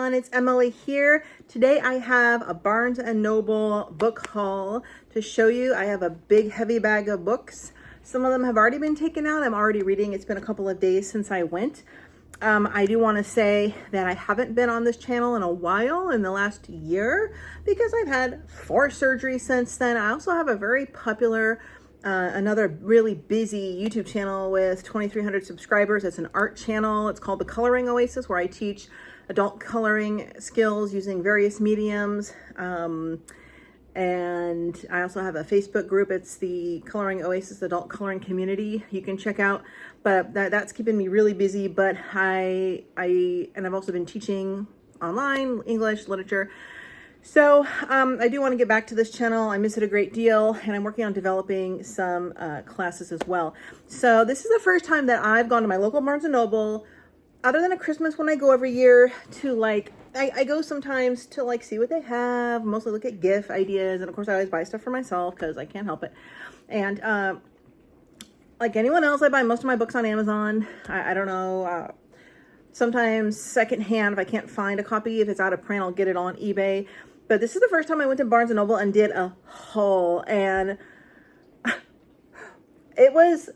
everyone, it's Emily here. Today I have a Barnes & Noble book haul to show you. I have a big heavy bag of books. Some of them have already been taken out. I'm already reading. It's been a couple of days since I went. I do want to say that I haven't been on this channel in a while, in the last year, because I've had 4 surgeries since then. I also have a very popular another really busy YouTube channel with 2,300 subscribers. It's an art channel. It's called The Coloring Oasis, where I teach adult coloring skills using various mediums. And I also have a Facebook group. It's the Coloring Oasis Adult Coloring Community you can check out. But that's keeping me really busy. But I've also been teaching online, English, literature. So I do want to get back to this channel. I miss it a great deal, and I'm working on developing some classes as well. So this is the first time that I've gone to my local Barnes & Noble, other than at Christmas when I go every year, to I go sometimes to see what they have, mostly look at gift ideas, and of course I always buy stuff for myself because I can't help it. And like anyone else, I buy most of my books on Amazon. I don't know, sometimes secondhand if I can't find a copy. If it's out of print, I'll get it on eBay. But this is the first time I went to Barnes & Noble and did a haul, and it was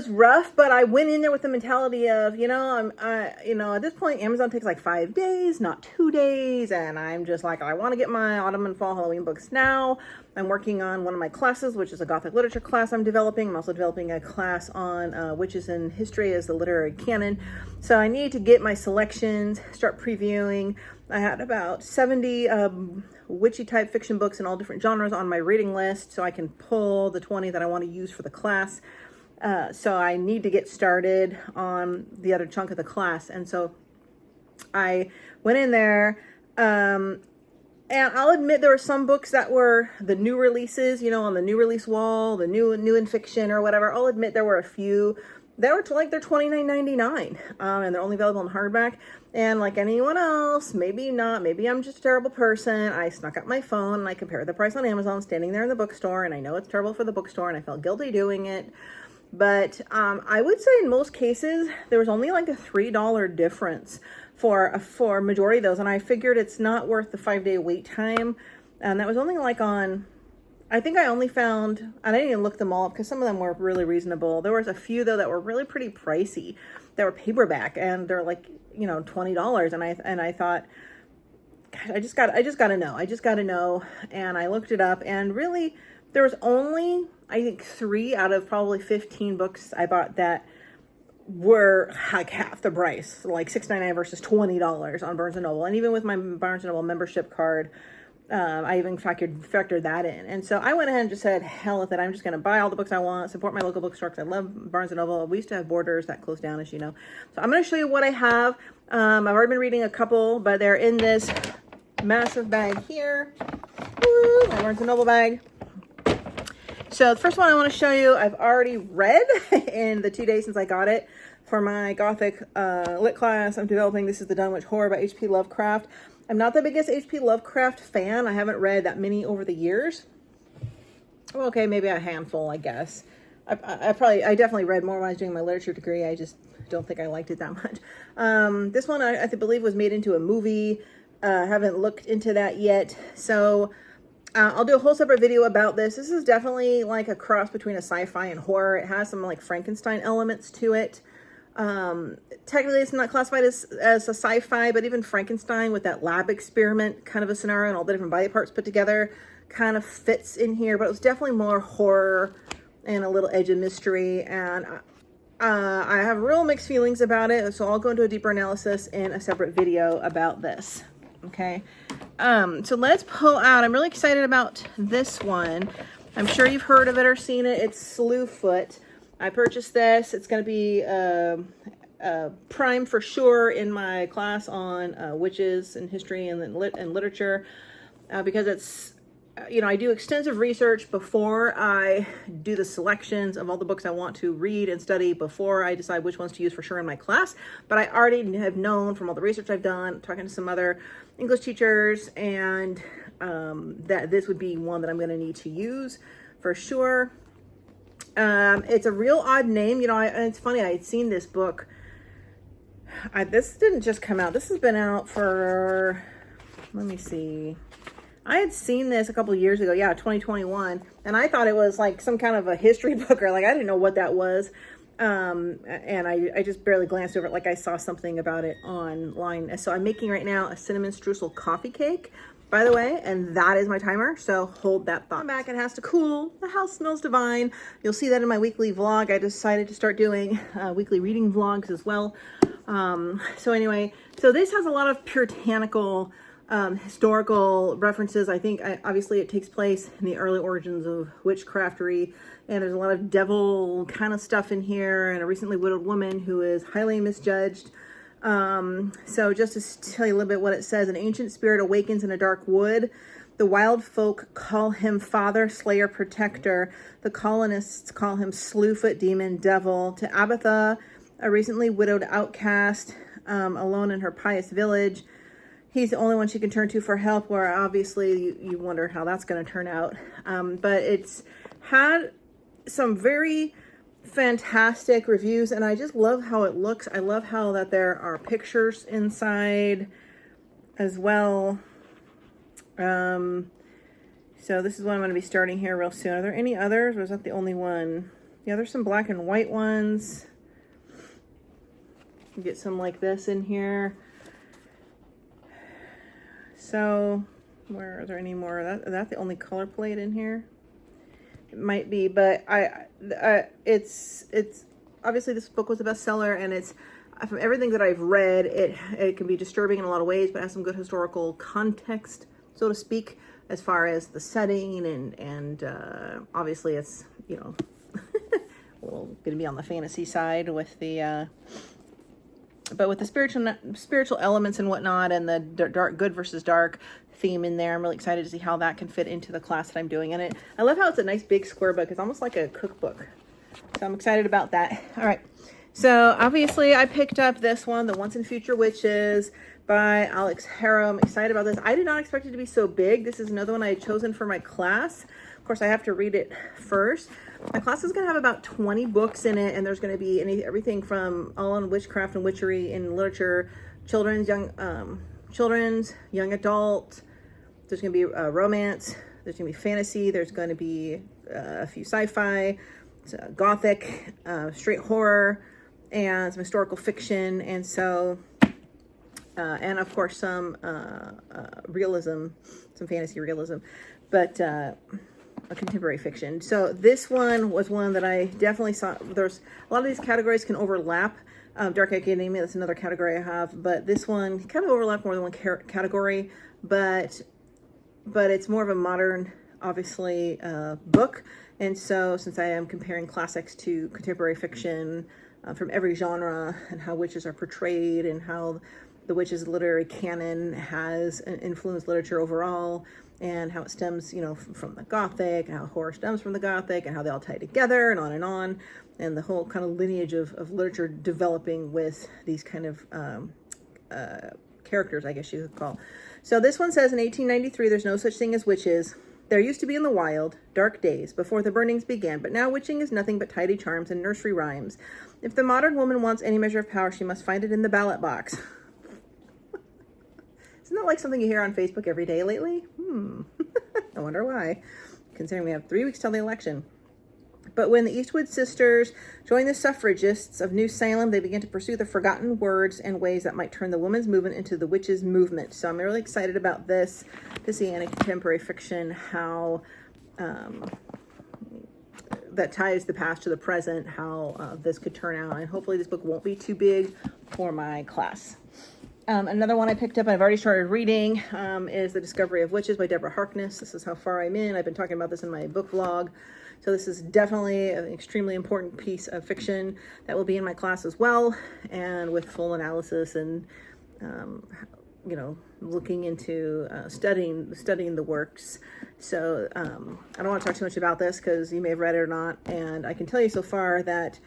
rough, but I went in there with the mentality of, at this point, Amazon takes like 5 days, not 2 days. And I'm just like, I want to get my autumn and fall Halloween books now. I'm working on one of my classes, which is a Gothic literature class I'm developing. I'm also developing a class on witches in history as the literary canon. So I need to get my selections, start previewing. I had about 70 witchy type fiction books in all different genres on my reading list, so I can pull the 20 that I want to use for the class. So I need to get started on the other chunk of the class. And so I went in there, and I'll admit there were some books that were the new releases, on the new release wall, the new in fiction or whatever. I'll admit there were a few that were they're $29.99, and they're only available in hardback. And like anyone else, maybe not, maybe I'm just a terrible person, I snuck out my phone and I compared the price on Amazon standing there in the bookstore, and I know it's terrible for the bookstore and I felt guilty doing it. But I would say in most cases, there was only like a $3 difference for majority of those. And I figured it's not worth the 5-day wait time. And that was only I think I only found, and I didn't even look them all up because some of them were really reasonable. There was a few though that were really pretty pricey. They were paperback and they're $20. And I thought, gosh, I just gotta know. And I looked it up, and really there was only, I think, 3 out of probably 15 books I bought that were like half the price, like $6.99 versus $20 on Barnes & Noble. And even with my Barnes & Noble membership card, I even factored that in. And so I went ahead and just said, hell with it. I'm just going to buy all the books I want, support my local bookstore because I love Barnes & Noble. We used to have Borders that closed down, as you know. So I'm going to show you what I have. I've already been reading a couple, but they're in this massive bag here. Woo, my Barnes & Noble bag. So the first one I want to show you, I've already read in the 2 days since I got it for my Gothic lit class I'm developing. This is The Dunwich Horror by H.P. Lovecraft. I'm not the biggest H.P. Lovecraft fan. I haven't read that many over the years. Well, okay, maybe a handful, I guess. I definitely read more when I was doing my literature degree. I just don't think I liked it that much. This one I believe was made into a movie. I haven't looked into that yet. So I'll do a whole separate video about this. This is definitely like a cross between a sci-fi and horror. It has some like Frankenstein elements to it. Technically it's not classified as a sci-fi, but even Frankenstein with that lab experiment kind of a scenario and all the different body parts put together kind of fits in here. But it was definitely more horror and a little edge of mystery. And I have real mixed feelings about it. So I'll go into a deeper analysis in a separate video about this. Okay. So let's pull out, I'm really excited about this one. I'm sure you've heard of it or seen it. It's Slewfoot. I purchased this. It's going to be prime for sure in my class on witches and history and literature, because it's, I do extensive research before I do the selections of all the books I want to read and study before I decide which ones to use for sure in my class. But I already have known from all the research I've done, talking to some other English teachers, and that this would be one that I'm going to need to use for sure. It's a real odd name, and it's funny, I had seen this book This didn't just come out. This has been out for, let me see. I had seen this a couple of years ago. Yeah, 2021. And I thought it was like some kind of a history book, or like, I didn't know what that was. And I just barely glanced over it, like I saw something about it online. So I'm making right now a cinnamon streusel coffee cake, by the way, and that is my timer. So hold that thought. Back, it has to cool. The house smells divine. You'll see that in my weekly vlog. I decided to start doing weekly reading vlogs as well. So anyway, so this has a lot of puritanical historical references. I think obviously it takes place in the early origins of witchcraftery, and there's a lot of devil kind of stuff in here, and a recently widowed woman who is highly misjudged. So just to tell you a little bit what it says: an ancient spirit awakens in a dark wood. The wild folk call him father, slayer, protector. The colonists call him Slewfoot, demon, devil. To Abatha, a recently widowed outcast, alone in her pious village, he's the only one she can turn to for help, where obviously you wonder how that's going to turn out. But it's had some very fantastic reviews, and I just love how it looks. I love how that there are pictures inside as well. So this is what I'm going to be starting here real soon. Are there any others, or is that the only one? Yeah, there's some black and white ones. Get some like this in here. So, where are there any more? Is that the only color plate in here? It might be, but it's obviously this book was a bestseller, and it's, from everything that I've read, it can be disturbing in a lot of ways, but has some good historical context, so to speak, as far as the setting, and obviously it's, you know, going to be on the fantasy side with the but with the spiritual elements and whatnot, and the dark, good versus dark theme in there. I'm really excited to see how that can fit into the class that I'm doing. And I love how it's a nice big square book. It's almost like a cookbook. So I'm excited about that. All right. So obviously I picked up this one, The Once and Future Witches by Alex Harrow. I'm excited about this. I did not expect it to be so big. This is another one I had chosen for my class. Of course, I have to read it first. My class is going to have about 20 books in it, and there's going to be everything from all on witchcraft and witchery in literature, children's, young adult. There's going to be romance. There's going to be fantasy. There's going to be a few sci-fi, Gothic, straight horror, and some historical fiction, and so and of course some realism, some fantasy realism, but a contemporary fiction. So this one was one that I definitely saw. There's a lot of these categories can overlap. Dark academia, that's another category I have, but this one kind of overlapped more than one category, but it's more of a modern, obviously, book. And so since I am comparing classics to contemporary fiction from every genre, and how witches are portrayed, and how the witches' literary canon has influenced literature overall, and how it stems, you know, from the Gothic, and how horror stems from the Gothic, and how they all tie together, and on, and the whole kind of lineage of literature developing with these kind of characters, I guess you could call. So this one says, in 1893, there's no such thing as witches. There used to be in the wild, dark days, before the burnings began, but now witching is nothing but tidy charms and nursery rhymes. If the modern woman wants any measure of power, she must find it in the ballot box. Isn't that like something you hear on Facebook every day lately? I wonder why, considering we have 3 weeks till the election. But when the Eastwood sisters joined the suffragists of New Salem, they began to pursue the forgotten words and ways that might turn the women's movement into the witches' movement. So I'm really excited about this, to see in a contemporary fiction how that ties the past to the present, how this could turn out. And hopefully this book won't be too big for my class. Another one I picked up, I've already started reading, is The Discovery of Witches by Deborah Harkness. This is how far I'm in. I've been talking about this in my book vlog. So this is definitely an extremely important piece of fiction that will be in my class as well, and with full analysis and, you know, looking into studying the works. So I don't want to talk too much about this because you may have read it or not. And I can tell you so far that,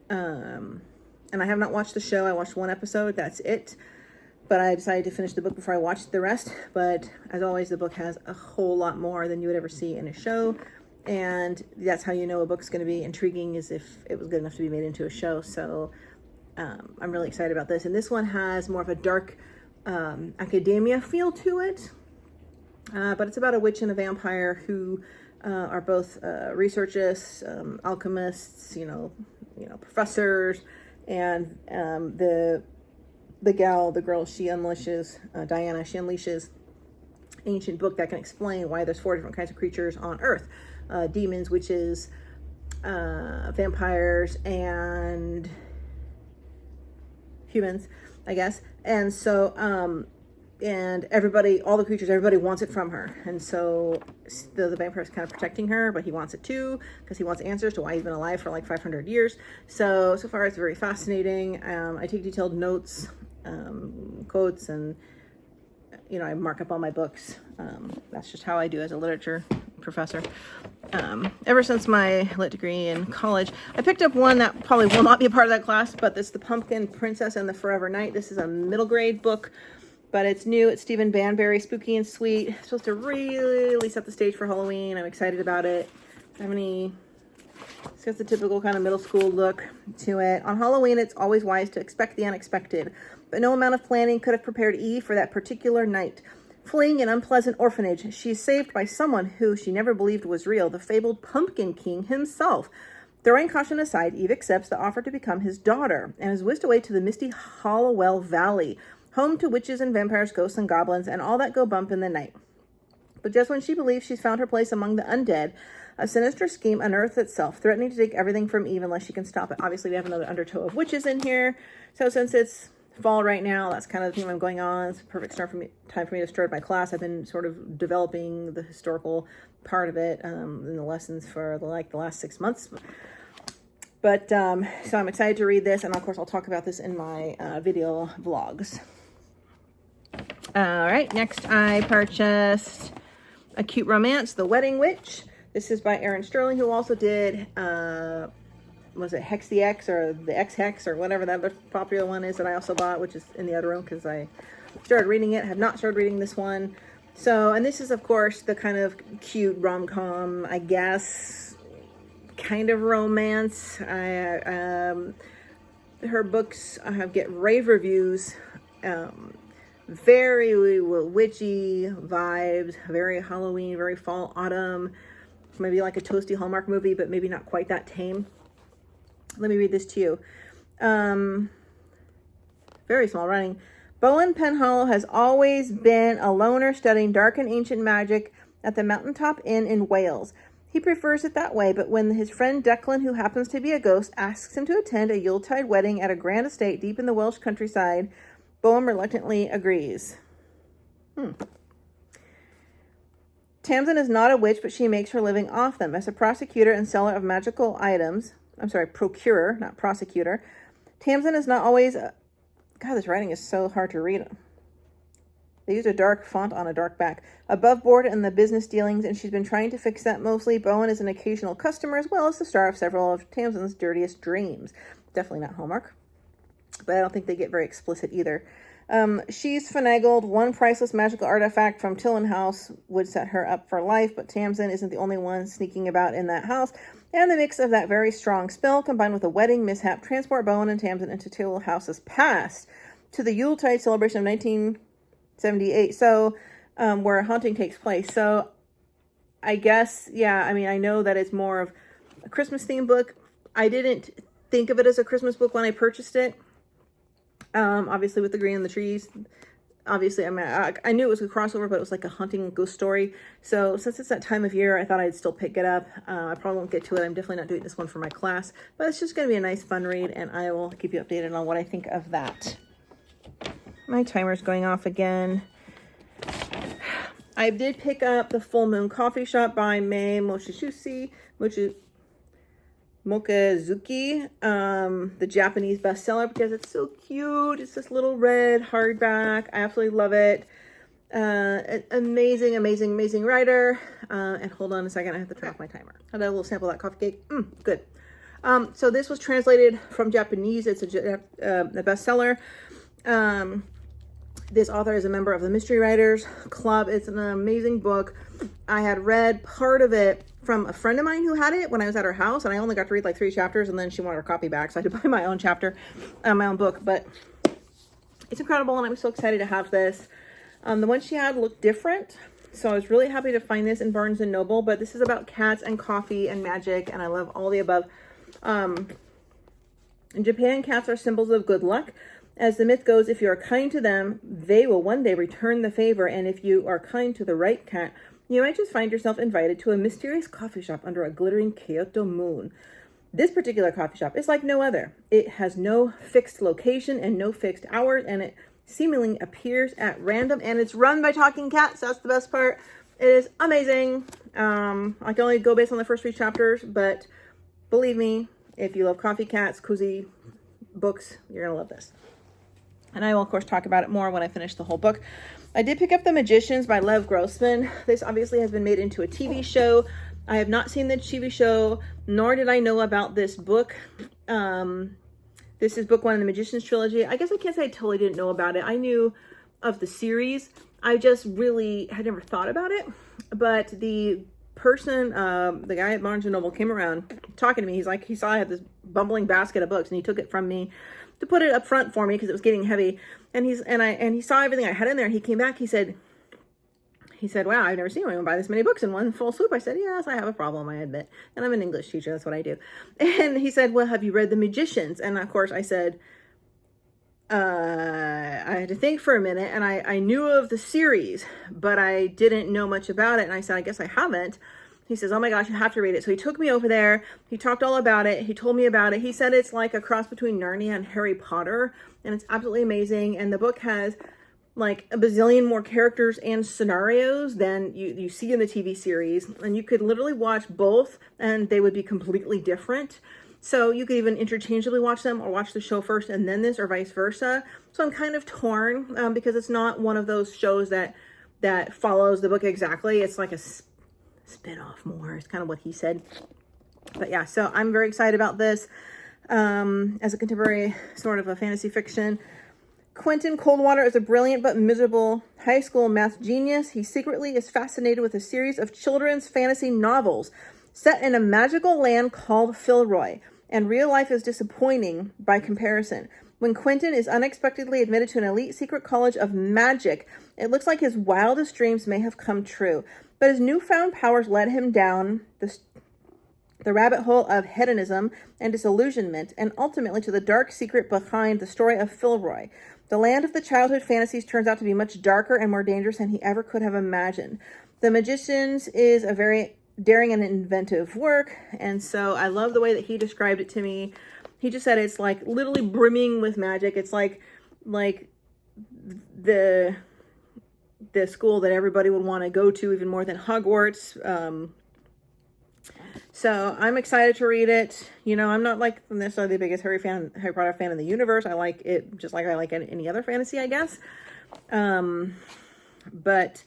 and I have not watched the show. I watched 1 episode. That's it. But I decided to finish the book before I watched the rest. But as always, the book has a whole lot more than you would ever see in a show. And that's how you know a book's going to be intriguing, is if it was good enough to be made into a show. So I'm really excited about this. And this one has more of a dark academia feel to it. But it's about a witch and a vampire who are both researchers, alchemists, professors, and the girl, she unleashes, Diana, she unleashes ancient book that can explain why there's 4 different kinds of creatures on Earth: demons, witches, vampires, and humans, I guess. And so, and everybody, all the creatures, everybody wants it from her. And so the vampire is kind of protecting her, but he wants it too, because he wants answers to why he's been alive for like 500 years. So far it's very fascinating. I take detailed notes, quotes, and, I mark up all my books. That's just how I do as a literature professor. Ever since my lit degree in college, I picked up one that probably will not be a part of that class, but it's The Pumpkin Princess and the Forever Knight. This is a middle grade book, but it's new. It's Stephen Banbury, spooky and sweet. It's supposed to really set the stage for Halloween. I'm excited about it. It's got the typical kind of middle school look to it. On Halloween, it's always wise to expect the unexpected, but no amount of planning could have prepared Eve for that particular night. Fleeing an unpleasant orphanage, she is saved by someone who she never believed was real, the fabled Pumpkin King himself. Throwing caution aside, Eve accepts the offer to become his daughter and is whisked away to the misty Hollowell Valley, home to witches and vampires, ghosts and goblins, and all that go bump in the night. But just when she believes she's found her place among the undead, a sinister scheme unearths itself, threatening to take everything from Eve unless she can stop it. Obviously, we have another undertow of witches in here. So since it's fall right now, that's kind of the theme I'm going on. It's a perfect time for me to start my class. I've been sort of developing the historical part of it in the lessons for the last 6 months. But so I'm excited to read this, and of course I'll talk about this in my video vlogs. All right, next I purchased A Cute Romance, The Wedding Witch. This is by Aaron Sterling, who also did was it Hex the X or the X Hex or whatever that other popular one is that I also bought, which is in the other room because I started reading it. I have not started reading this one. So, and this is of course the kind of cute rom-com, I guess, kind of romance. Her books get rave reviews. Very witchy vibes, very Halloween, very fall, autumn, maybe like a toasty Hallmark movie, but maybe not quite that tame. Let me read this to you. Very small writing. Bowen Penhallow has always been a loner studying dark and ancient magic at the Mountaintop Inn in Wales. He prefers it that way, but when his friend Declan, who happens to be a ghost, asks him to attend a Yuletide wedding at a grand estate deep in the Welsh countryside, Bowen reluctantly agrees. Tamsin is not a witch, but she makes her living off them. As a prosecutor and seller of magical items, procurer, not prosecutor, Tamsin is not always... God, this writing is so hard to read. They used a dark font on a dark back. Above board in the business dealings, and she's been trying to fix that mostly. Bowen is an occasional customer, as well as the star of several of Tamsin's dirtiest dreams. Definitely not Hallmark, but I don't think they get very explicit either. She's finagled one priceless magical artifact from Tillen House would set her up for life, but Tamsin isn't the only one sneaking about in that house, and the mix of that very strong spell combined with a wedding mishap transport Bowen and Tamsin into Tillen House's past to the Yuletide celebration of 1978, so where a haunting takes place. So I guess, yeah, I mean, I know that it's more of a Christmas themed book. I didn't think of it as a Christmas book when I purchased it. Obviously with the green and the trees, obviously, I mean, I knew it was a crossover, but it was like a hunting ghost story. So since it's that time of year, I thought I'd still pick it up. I probably won't get to it. I'm definitely not doing this one for my class, but it's just going to be a nice fun read, and I will keep you updated on what I think of that. My timer's going off again. I did pick up The Full Moon Coffee Shop by Mei Mochizuki, the Japanese bestseller, because it's so cute. It's this little red hardback. I absolutely love it. An amazing writer. And hold on a second, I have to turn off my timer. I had a little sample of that coffee cake. Good. So this was translated from Japanese. It's a bestseller. This author is a member of the Mystery Writers Club. It's an amazing book. I had read part of it from a friend of mine who had it when I was at her house, and I only got to read like 3 chapters, and then she wanted her copy back, so I had to buy my own chapter, my own book. But it's incredible, and I'm so excited to have this. The one she had looked different, so I was really happy to find this in Barnes & Noble. But this is about cats and coffee and magic, and I love all the above. In Japan, cats are symbols of good luck. As the myth goes, if you are kind to them, they will one day return the favor. And if you are kind to the right cat, you might just find yourself invited to a mysterious coffee shop under a glittering Kyoto moon. This particular coffee shop is like no other. It has no fixed location and no fixed hours, and it seemingly appears at random, and it's run by talking cats. That's the best part. It is amazing. I can only go based on the first 3 chapters, but believe me, if you love coffee, cats, cozy books, you're gonna love this. And I will, of course, talk about it more when I finish the whole book. I did pick up The Magicians by Lev Grossman. This obviously has been made into a TV show. I have not seen the TV show, nor did I know about this book. This is book 1 in the Magicians trilogy. I guess I can't say I totally didn't know about it. I knew of the series. I just really had never thought about it. But the person, the guy at Barnes & Noble came around talking to me. He's like, he saw I had this bumbling basket of books, and he took it from me to put it up front for me because it was getting heavy. And he saw everything I had in there. And he came back. He said, wow, I've never seen anyone buy this many books in one full swoop. I said, yes, I have a problem, I admit. And I'm an English teacher. That's what I do. And he said, well, have you read The Magicians? And of course I said, I had to think for a minute, and I knew of the series, but I didn't know much about it. And I said, I guess I haven't. He says, oh my gosh, you have to read it. So he took me over there. He talked all about it. He told me about it. He said it's like a cross between Narnia and Harry Potter, and it's absolutely amazing. And the book has like a bazillion more characters and scenarios than you see in the TV series. And you could literally watch both, and they would be completely different. So you could even interchangeably watch them, or watch the show first and then this, or vice versa. So I'm kind of torn because it's not one of those shows that follows the book exactly. It's like a spin-off more. It's kind of what he said. But yeah, so I'm very excited about this as a contemporary sort of a fantasy fiction. Quentin Coldwater is a brilliant but miserable high school math genius. He secretly is fascinated with a series of children's fantasy novels set in a magical land called Filroy, and real life is disappointing by comparison. When Quentin is unexpectedly admitted to an elite secret college of magic, it looks like his wildest dreams may have come true. But his newfound powers led him down the rabbit hole of hedonism and disillusionment, and ultimately to the dark secret behind the story of Filroy. The land of the childhood fantasies turns out to be much darker and more dangerous than he ever could have imagined. The Magicians is a very daring and inventive work, and so I love the way that he described it to me. He just said it's like literally brimming with magic. It's like the school that everybody would want to go to, even more than Hogwarts. So I'm excited to read it. You know, I'm not like necessarily the biggest Harry Potter fan in the universe. I like it just like I like any other fantasy, I guess. But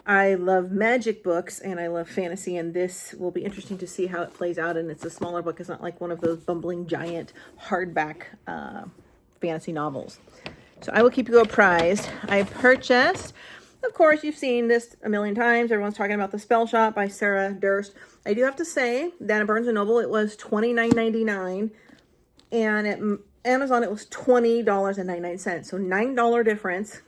I love magic books and I love fantasy, and this will be interesting to see how it plays out. And it's a smaller book. It's not like one of those bumbling giant hardback fantasy novels. So I will keep you apprised. I purchased, of course, you've seen this a million times. Everyone's talking about the Spellshop by Sarah Durst. I do have to say that at Barnes & Noble, it was $29.99. And at Amazon, it was $20.99. So $9 difference.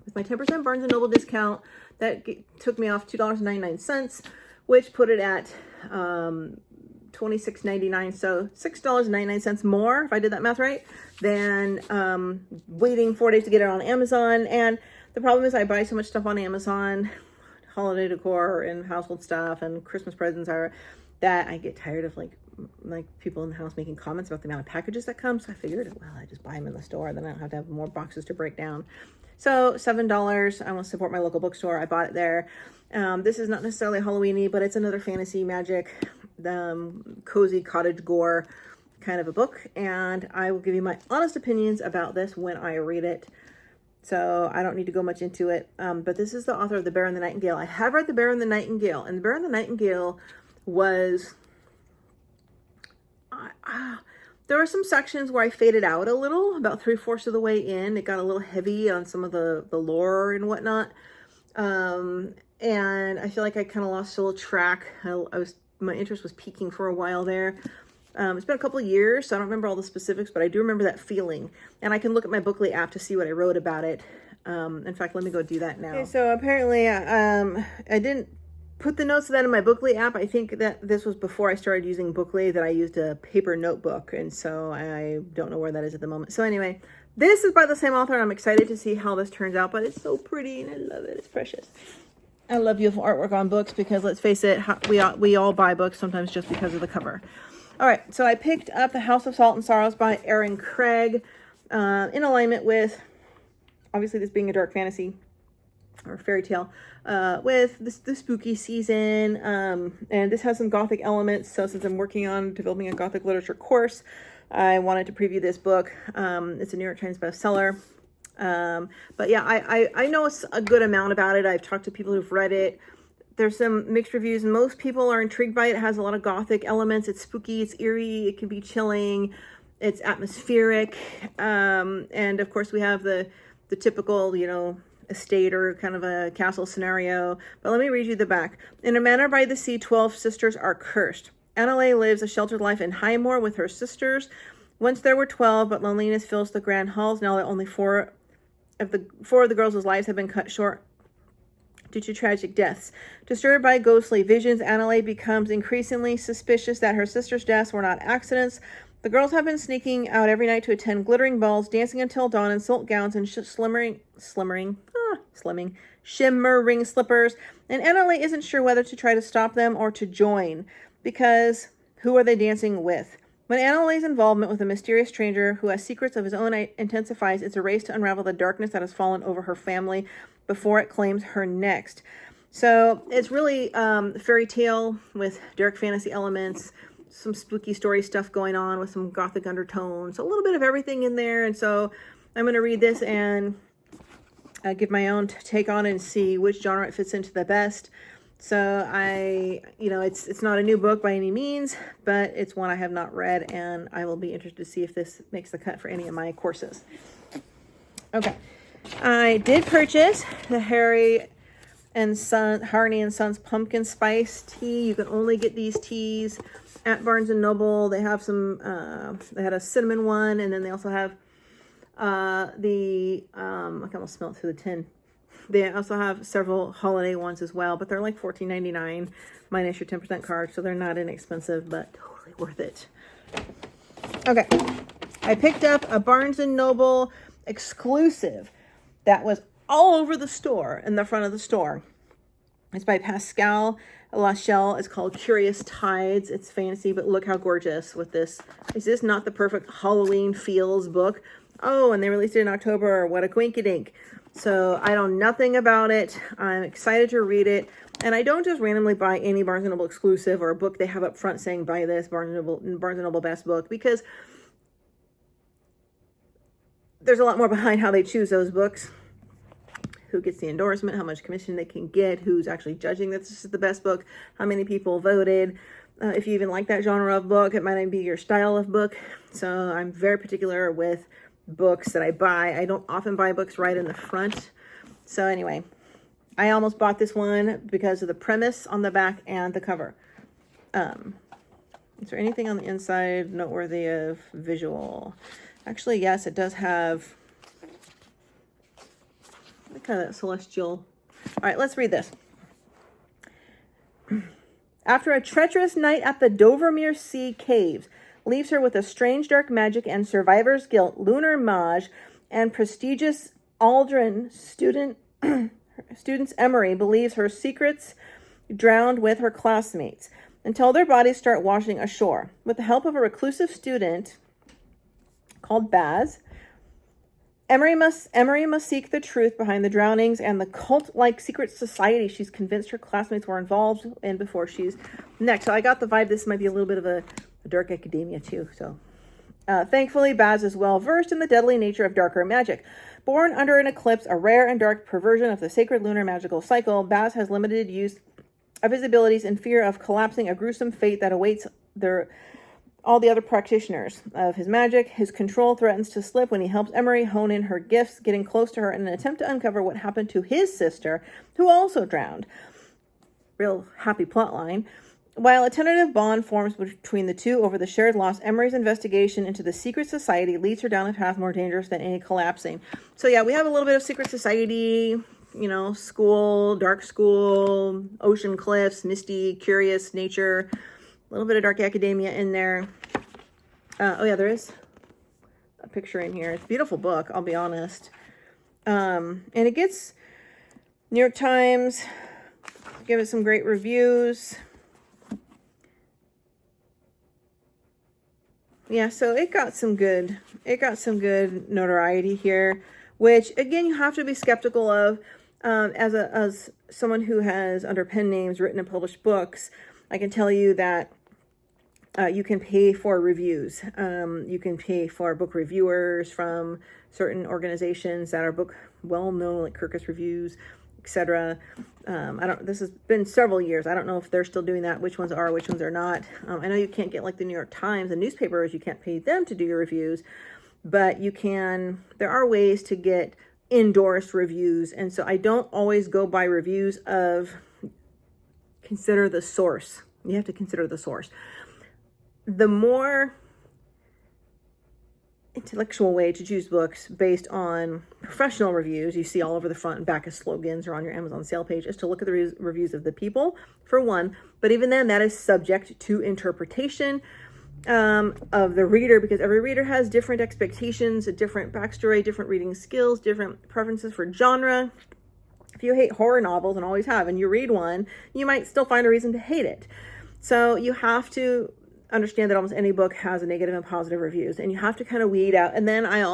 With my 10% Barnes & Noble discount, that took me off $2.99, which put it at $26.99. So $6.99 more, if I did that math right, than waiting 4 days to get it on Amazon. And the problem is I buy so much stuff on Amazon, holiday decor and household stuff and Christmas presents, are that I get tired of like people in the house making comments about the amount of packages that come. So I figured, well, I just buy them in the store, then I don't have to have more boxes to break down. So $7. I want to support my local bookstore. I bought it there. This is not necessarily Halloween-y, but it's another fantasy magic, cozy cottage gore kind of a book. And I will give you my honest opinions about this when I read it. So I don't need to go much into it. But this is the author of The Bear and the Nightingale. I have read The Bear and the Nightingale, and The Bear and the Nightingale was... there were some sections where I faded out a little, about 3/4 of the way in. It got a little heavy on some of the lore and whatnot. and I feel like I kind of lost a little track. My interest was peaking for a while there. It's been a couple of years, so I don't remember all the specifics, but I do remember that feeling. And I can look at my Bookly app to see what I wrote about it. In fact, let me go do that now. Okay, so apparently, I didn't put the notes of that in my Bookly app. I think that this was before I started using Bookly, that I used a paper notebook, and so I don't know where that is at the moment. So anyway, this is by the same author, and I'm excited to see how this turns out, but it's so pretty, and I love it. It's precious. I love beautiful artwork on books because, let's face it, we all buy books sometimes just because of the cover. All right, so I picked up The House of Salt and Sorrows by Erin Craig, in alignment with, obviously this being a dark fantasy or fairy tale, with the spooky season, and this has some Gothic elements. So since I'm working on developing a Gothic literature course, I wanted to preview this book. It's a New York Times bestseller. But yeah, I know a good amount about it. I've talked to people who've read it. There's some mixed reviews. Most people are intrigued by it. It has a lot of Gothic elements. It's spooky, it's eerie, it can be chilling, it's atmospheric. And of course we have the typical, estate or kind of a castle scenario. But let me read you the back. In a manor by the sea, 12 sisters are cursed. Annalay lives a sheltered life in Highmoor with her sisters. Once there were 12, but loneliness fills the grand halls. Now that only four of the girls' lives have been cut short due to tragic deaths. Disturbed by ghostly visions, Annalay becomes increasingly suspicious that her sisters' deaths were not accidents. The girls have been sneaking out every night to attend glittering balls, dancing until dawn in silk gowns and shimmering slippers, and Annalay isn't sure whether to try to stop them or to join, because who are they dancing with? When Annalay's involvement with a mysterious stranger who has secrets of his own intensifies, it's a race to unravel the darkness that has fallen over her family before it claims her next. So it's really a fairy tale with dark fantasy elements, some spooky story stuff going on with some Gothic undertones, a little bit of everything in there. And so I'm going to read this and give my own take on it and see which genre it fits into the best. So it's not a new book by any means, but it's one I have not read, and I will be interested to see if this makes the cut for any of my courses. Okay. I did purchase the Harney and Sons pumpkin spice tea. You can only get these teas at Barnes & Noble. They have some, they had a cinnamon one, and then they also have I can almost smell it through the tin. They also have several holiday ones as well, but they're like $14.99 minus your 10% card, so they're not inexpensive, but totally worth it. Okay, I picked up a Barnes & Noble exclusive that was all over the store, in the front of the store. It's by Pascal Lachelle. It's called Curious Tides. It's fantasy, but look how gorgeous with this. Is this not the perfect Halloween feels book? Oh, and they released it in October. What a quinkydink. So I know nothing about it. I'm excited to read it. And I don't just randomly buy any Barnes & Noble exclusive or a book they have up front saying buy this Barnes & Noble best book, because there's a lot more behind how they choose those books. Who gets the endorsement, how much commission they can get, who's actually judging that this is the best book, how many people voted. If you even like that genre of book, it might not be your style of book. So I'm very particular with books that I buy. I don't often buy books right in the front. So anyway, I almost bought this one because of the premise on the back and the cover. Is there anything on the inside noteworthy of visual? Actually, yes, it does have kind of that celestial. All right, let's read this. After a treacherous night at the Dovermere Sea caves leaves her with a strange dark magic and survivor's guilt, Lunar Mage and prestigious Aldrin students Emery believes her secrets drowned with her classmates until their bodies start washing ashore. With the help of a reclusive student called Baz, Emery must seek the truth behind the drownings and the cult-like secret society she's convinced her classmates were involved in before she's next. So I got the vibe this might be a little bit of a dark academia too. So thankfully, Baz is well versed in the deadly nature of darker magic. Born under an eclipse, a rare and dark perversion of the sacred lunar magical cycle, Baz has limited use of his abilities in fear of collapsing a gruesome fate that awaits the all the other practitioners of his magic. His control threatens to slip when he helps Emery hone in her gifts, getting close to her in an attempt to uncover what happened to his sister, who also drowned. Real happy plotline. While a tentative bond forms between the two over the shared loss, Emery's investigation into the secret society leads her down a path more dangerous than any collapsing. So yeah, we have a little bit of secret society, you know, school, dark school, ocean cliffs, misty, curious nature, a little bit of dark academia in there. Oh yeah, there is a picture in here. It's a beautiful book, I'll be honest. And it gets New York Times, give it some great reviews. Yeah, so it got some good notoriety here, which again, you have to be skeptical of. As someone who has, under pen names, written and published books, I can tell you that you can pay for reviews. You can pay for book reviewers from certain organizations that are book well known, like Kirkus Reviews, etc. This has been several years. I don't know if they're still doing that, which ones are, which ones are not. I know you can't get like the New York Times and newspapers, you can't pay them to do your reviews, but you can, there are ways to get endorsed reviews. And so I don't always go by reviews of, consider the source. You have to consider the source. The more intellectual way to choose books based on professional reviews you see all over the front and back as slogans or on your Amazon sale page is to look at the reviews of the people, for one. But even then, that is subject to interpretation of the reader, because every reader has different expectations, a different backstory, different reading skills, different preferences for genre. If you hate horror novels and always have, and you read one, you might still find a reason to hate it. So you have to understand that almost any book has a negative and positive reviews, and you have to kind of weed out. And then I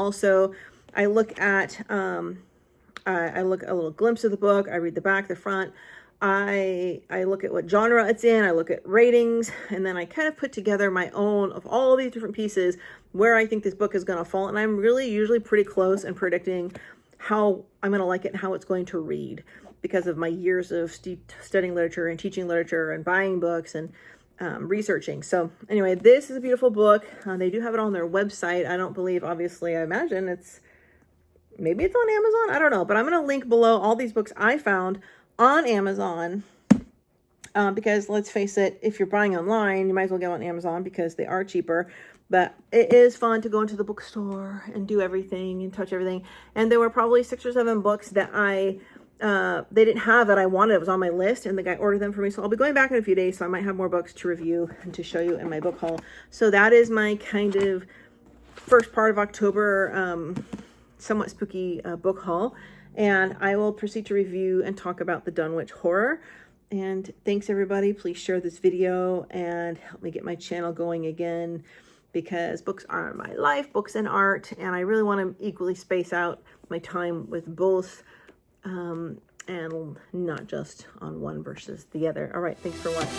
look at I look a little glimpse of the book. I read the back, the front. I look at what genre it's in. I look at ratings, and then I kind of put together my own of all these different pieces where I think this book is going to fall. And I'm really usually pretty close in predicting how I'm going to like it and how it's going to read, because of my years of studying literature and teaching literature and buying books and researching. So anyway, this is a beautiful book. They do have it on their website. I don't believe, obviously, I imagine maybe it's on Amazon. I don't know, but I'm going to link below all these books I found on Amazon, because let's face it, if you're buying online, you might as well get on Amazon because they are cheaper. But it is fun to go into the bookstore and do everything and touch everything. And there were probably 6 or 7 books that they didn't have that I wanted. It was on my list, and the guy ordered them for me. So I'll be going back in a few days, so I might have more books to review and to show you in my book haul. So that is my kind of first part of October, somewhat spooky book haul. And I will proceed to review and talk about the Dunwich Horror. And thanks, everybody. Please share this video and help me get my channel going again, because books are my life, books and art, and I really want to equally space out my time with both, and not just on one versus the other. All right, thanks for watching.